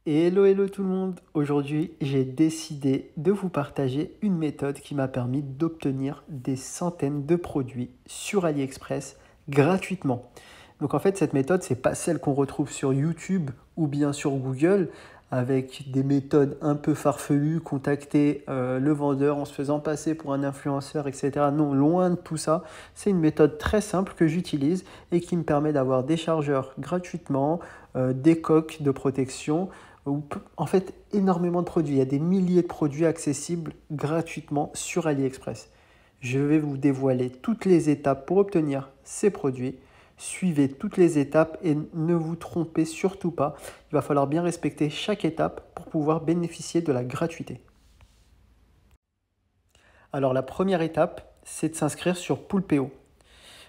Hello, hello tout le monde! Aujourd'hui, j'ai décidé de vous partager une méthode qui m'a permis d'obtenir des centaines de produits sur AliExpress gratuitement. Donc en fait, cette méthode, c'est pas celle qu'on retrouve sur YouTube ou bien sur Google avec des méthodes un peu farfelues, contacter le vendeur en se faisant passer pour un influenceur, etc. Non, loin de tout ça. C'est une méthode très simple que j'utilise et qui me permet d'avoir des chargeurs gratuitement, des coques de protection, en fait énormément de produits. Il y a des milliers de produits accessibles gratuitement sur AliExpress. Je vais vous dévoiler toutes les étapes pour obtenir ces produits. Suivez toutes les étapes et ne vous trompez surtout pas. Il va falloir bien respecter chaque étape pour pouvoir bénéficier de la gratuité. Alors la première étape, c'est de s'inscrire sur Poulpeo.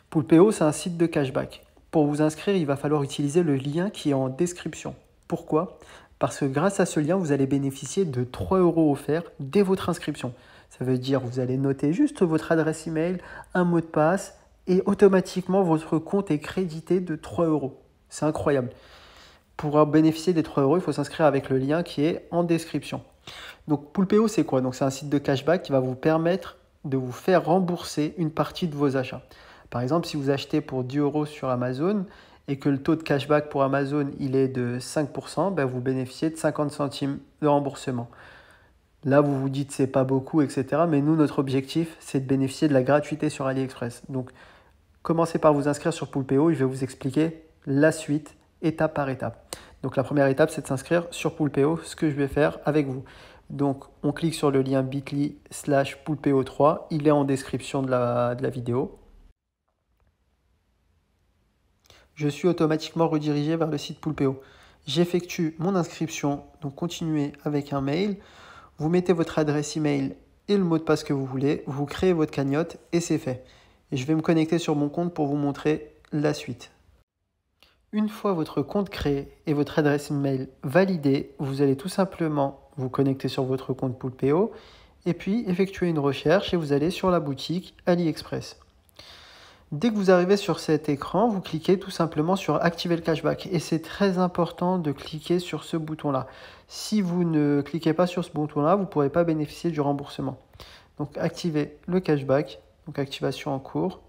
Poulpeo, c'est un site de cashback. Pour vous inscrire, il va falloir utiliser le lien qui est en description. Pourquoi? Parce que grâce à ce lien, vous allez bénéficier de 3 € offerts dès votre inscription. Ça veut dire que vous allez noter juste votre adresse email, un mot de passe et automatiquement votre compte est crédité de 3 €. C'est incroyable. Pour bénéficier des 3 €, il faut s'inscrire avec le lien qui est en description. Donc Poulpeo, c'est quoi? Donc c'est un site de cashback qui va vous permettre de vous faire rembourser une partie de vos achats. Par exemple, si vous achetez pour 10 € sur Amazon et que le taux de cashback pour Amazon il est de 5%, ben vous bénéficiez de 50 centimes de remboursement. Là, vous vous dites c'est pas beaucoup, etc. Mais nous, notre objectif, c'est de bénéficier de la gratuité sur AliExpress. Donc, commencez par vous inscrire sur Poulpeo et je vais vous expliquer la suite, étape par étape. Donc, la première étape, c'est de s'inscrire sur Poulpeo, ce que je vais faire avec vous. Donc, on clique sur le lien bit.ly/Poulpeo3. Il est en description de la vidéo. Je suis automatiquement redirigé vers le site Poulpeo. J'effectue mon inscription, donc continuez avec un mail. Vous mettez votre adresse email et le mot de passe que vous voulez. Vous créez votre cagnotte et c'est fait. Et je vais me connecter sur mon compte pour vous montrer la suite. Une fois votre compte créé et votre adresse email validée, vous allez tout simplement vous connecter sur votre compte Poulpeo et puis effectuer une recherche et vous allez sur la boutique AliExpress. Dès que vous arrivez sur cet écran, vous cliquez tout simplement sur activer le cashback et c'est très important de cliquer sur ce bouton-là. Si vous ne cliquez pas sur ce bouton-là, vous ne pourrez pas bénéficier du remboursement. Donc activez le cashback, donc activation en cours.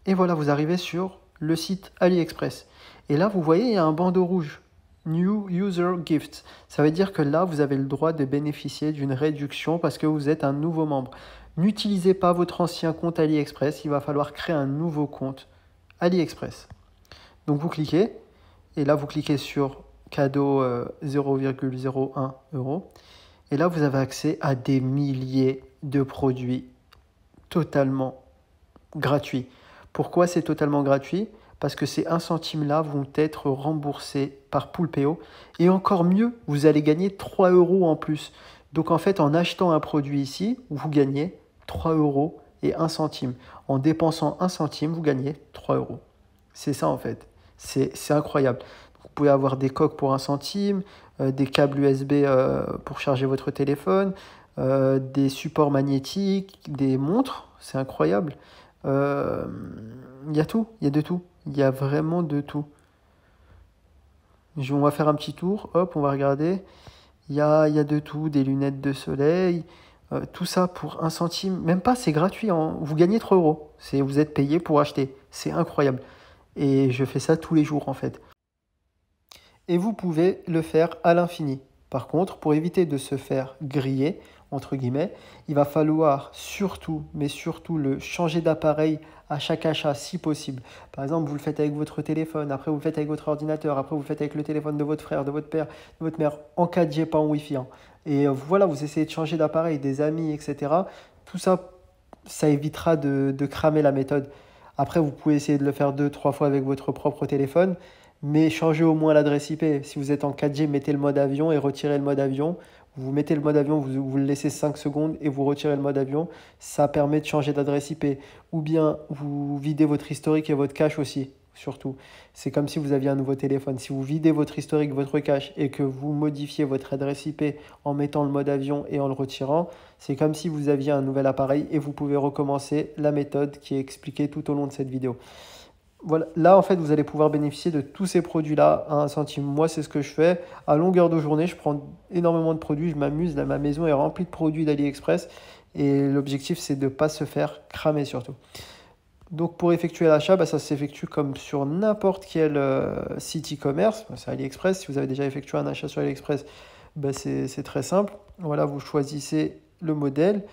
Et voilà, vous arrivez sur le site AliExpress. Et là, vous voyez, il y a un bandeau rouge. New User Gift. Ça veut dire que là, vous avez le droit de bénéficier d'une réduction parce que vous êtes un nouveau membre. N'utilisez pas votre ancien compte AliExpress. Il va falloir créer un nouveau compte AliExpress. Donc, vous cliquez. Et là, vous cliquez sur cadeau 0,01 €. Et là, vous avez accès à des milliers de produits totalement gratuits. Pourquoi c'est totalement gratuit? Parce que ces 1 centime là vont être remboursés par Poulpeo. Et encore mieux, vous allez gagner 3 € en plus. Donc en fait, en achetant un produit ici, vous gagnez 3 € et 1 centime. En dépensant 1 centime, vous gagnez 3 €. C'est ça en fait. C'est incroyable. Vous pouvez avoir des coques pour 1 centime, des câbles USB pour charger votre téléphone, des supports magnétiques, des montres. C'est incroyable. Il y a tout, il y a de tout. Il y a vraiment de tout. On va faire un petit tour, hop, on va regarder. Il y a de tout, des lunettes de soleil, tout ça pour 1 centime. Même pas, c'est gratuit, hein. Vous gagnez 3 €. Vous êtes payé pour acheter. C'est incroyable. Et je fais ça tous les jours en fait. Et vous pouvez le faire à l'infini. Par contre, pour éviter de se faire griller, entre guillemets, il va falloir surtout, mais surtout, le changer d'appareil à chaque achat si possible. Par exemple, vous le faites avec votre téléphone, après vous le faites avec votre ordinateur, après vous le faites avec le téléphone de votre frère, de votre père, de votre mère, en 4G, pas en Wi-Fi, hein. Et voilà, vous essayez de changer d'appareil, des amis, etc. Tout ça, ça évitera de cramer la méthode. Après, vous pouvez essayer de le faire 2, 3 fois avec votre propre téléphone, mais changez au moins l'adresse IP. Si vous êtes en 4G, mettez le mode avion et retirez le mode avion. Vous mettez le mode avion, vous le laissez 5 secondes et vous retirez le mode avion. Ça permet de changer d'adresse IP. Ou bien vous videz votre historique et votre cache aussi, surtout. C'est comme si vous aviez un nouveau téléphone. Si vous videz votre historique, votre cache et que vous modifiez votre adresse IP en mettant le mode avion et en le retirant, c'est comme si vous aviez un nouvel appareil et vous pouvez recommencer la méthode qui est expliquée tout au long de cette vidéo. Voilà, là, en fait, vous allez pouvoir bénéficier de tous ces produits-là à 1 centime. Moi, c'est ce que je fais. À longueur de journée, je prends énormément de produits, je m'amuse. Là, ma maison est remplie de produits d'AliExpress. Et l'objectif, c'est de ne pas se faire cramer surtout. Donc, pour effectuer l'achat, bah, ça s'effectue comme sur n'importe quel site e-commerce. C'est AliExpress. Si vous avez déjà effectué un achat sur AliExpress, bah, c'est très simple. Voilà, vous choisissez le modèle.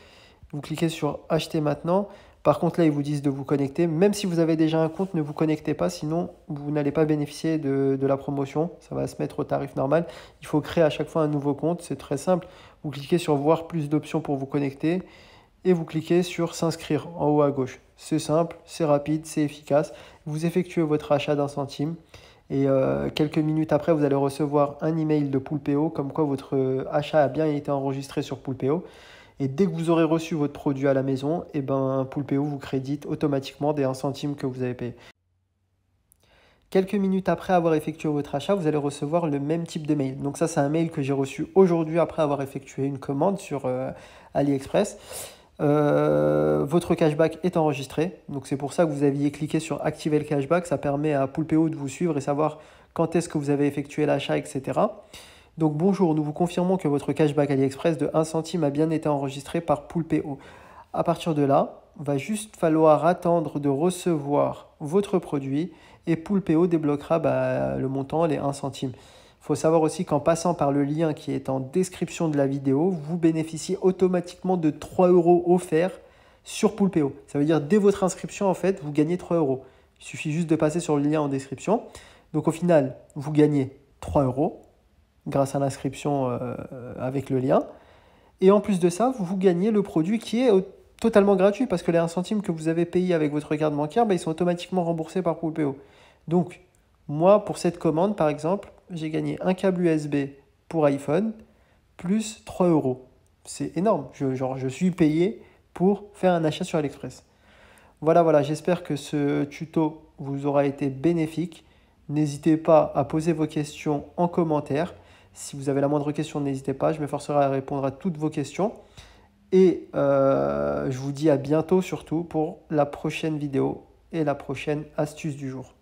Vous cliquez sur acheter maintenant. Par contre, là, ils vous disent de vous connecter. Même si vous avez déjà un compte, ne vous connectez pas, sinon vous n'allez pas bénéficier de la promotion. Ça va se mettre au tarif normal. Il faut créer à chaque fois un nouveau compte. C'est très simple. Vous cliquez sur voir plus d'options pour vous connecter et vous cliquez sur s'inscrire en haut à gauche. C'est simple, c'est rapide, c'est efficace. Vous effectuez votre achat d'1 centime. Et quelques minutes après, vous allez recevoir un email de Poulpeo comme quoi votre achat a bien été enregistré sur Poulpeo. Et dès que vous aurez reçu votre produit à la maison, et ben, Poulpeo vous crédite automatiquement des 1 centime que vous avez payé. Quelques minutes après avoir effectué votre achat, vous allez recevoir le même type de mail. Donc ça, c'est un mail que j'ai reçu aujourd'hui après avoir effectué une commande sur AliExpress. Votre cashback est enregistré. Donc c'est pour ça que vous aviez cliqué sur activer le cashback. Ça permet à Poulpeo de vous suivre et savoir quand est-ce que vous avez effectué l'achat, etc. Donc bonjour, nous vous confirmons que votre cashback AliExpress de 1 centime a bien été enregistré par Poulpeo. À partir de là, il va juste falloir attendre de recevoir votre produit et Poulpeo débloquera le montant, les 1 centime. Il faut savoir aussi qu'en passant par le lien qui est en description de la vidéo, vous bénéficiez automatiquement de 3 € offerts sur Poulpeo. Ça veut dire dès votre inscription, en fait, vous gagnez 3 €. Il suffit juste de passer sur le lien en description. Donc au final, vous gagnez 3 € grâce à l'inscription avec le lien. Et en plus de ça, vous gagnez le produit qui est totalement gratuit parce que les 1 centime que vous avez payé avec votre carte bancaire, ils sont automatiquement remboursés par Poulpeo. Donc, moi, pour cette commande, par exemple, j'ai gagné un câble USB pour iPhone plus 3 €. C'est énorme. Je suis payé pour faire un achat sur AliExpress. Voilà, j'espère que ce tuto vous aura été bénéfique. N'hésitez pas à poser vos questions en commentaire. Si vous avez la moindre question, n'hésitez pas. Je m'efforcerai à répondre à toutes vos questions. Et je vous dis à bientôt surtout pour la prochaine vidéo et la prochaine astuce du jour.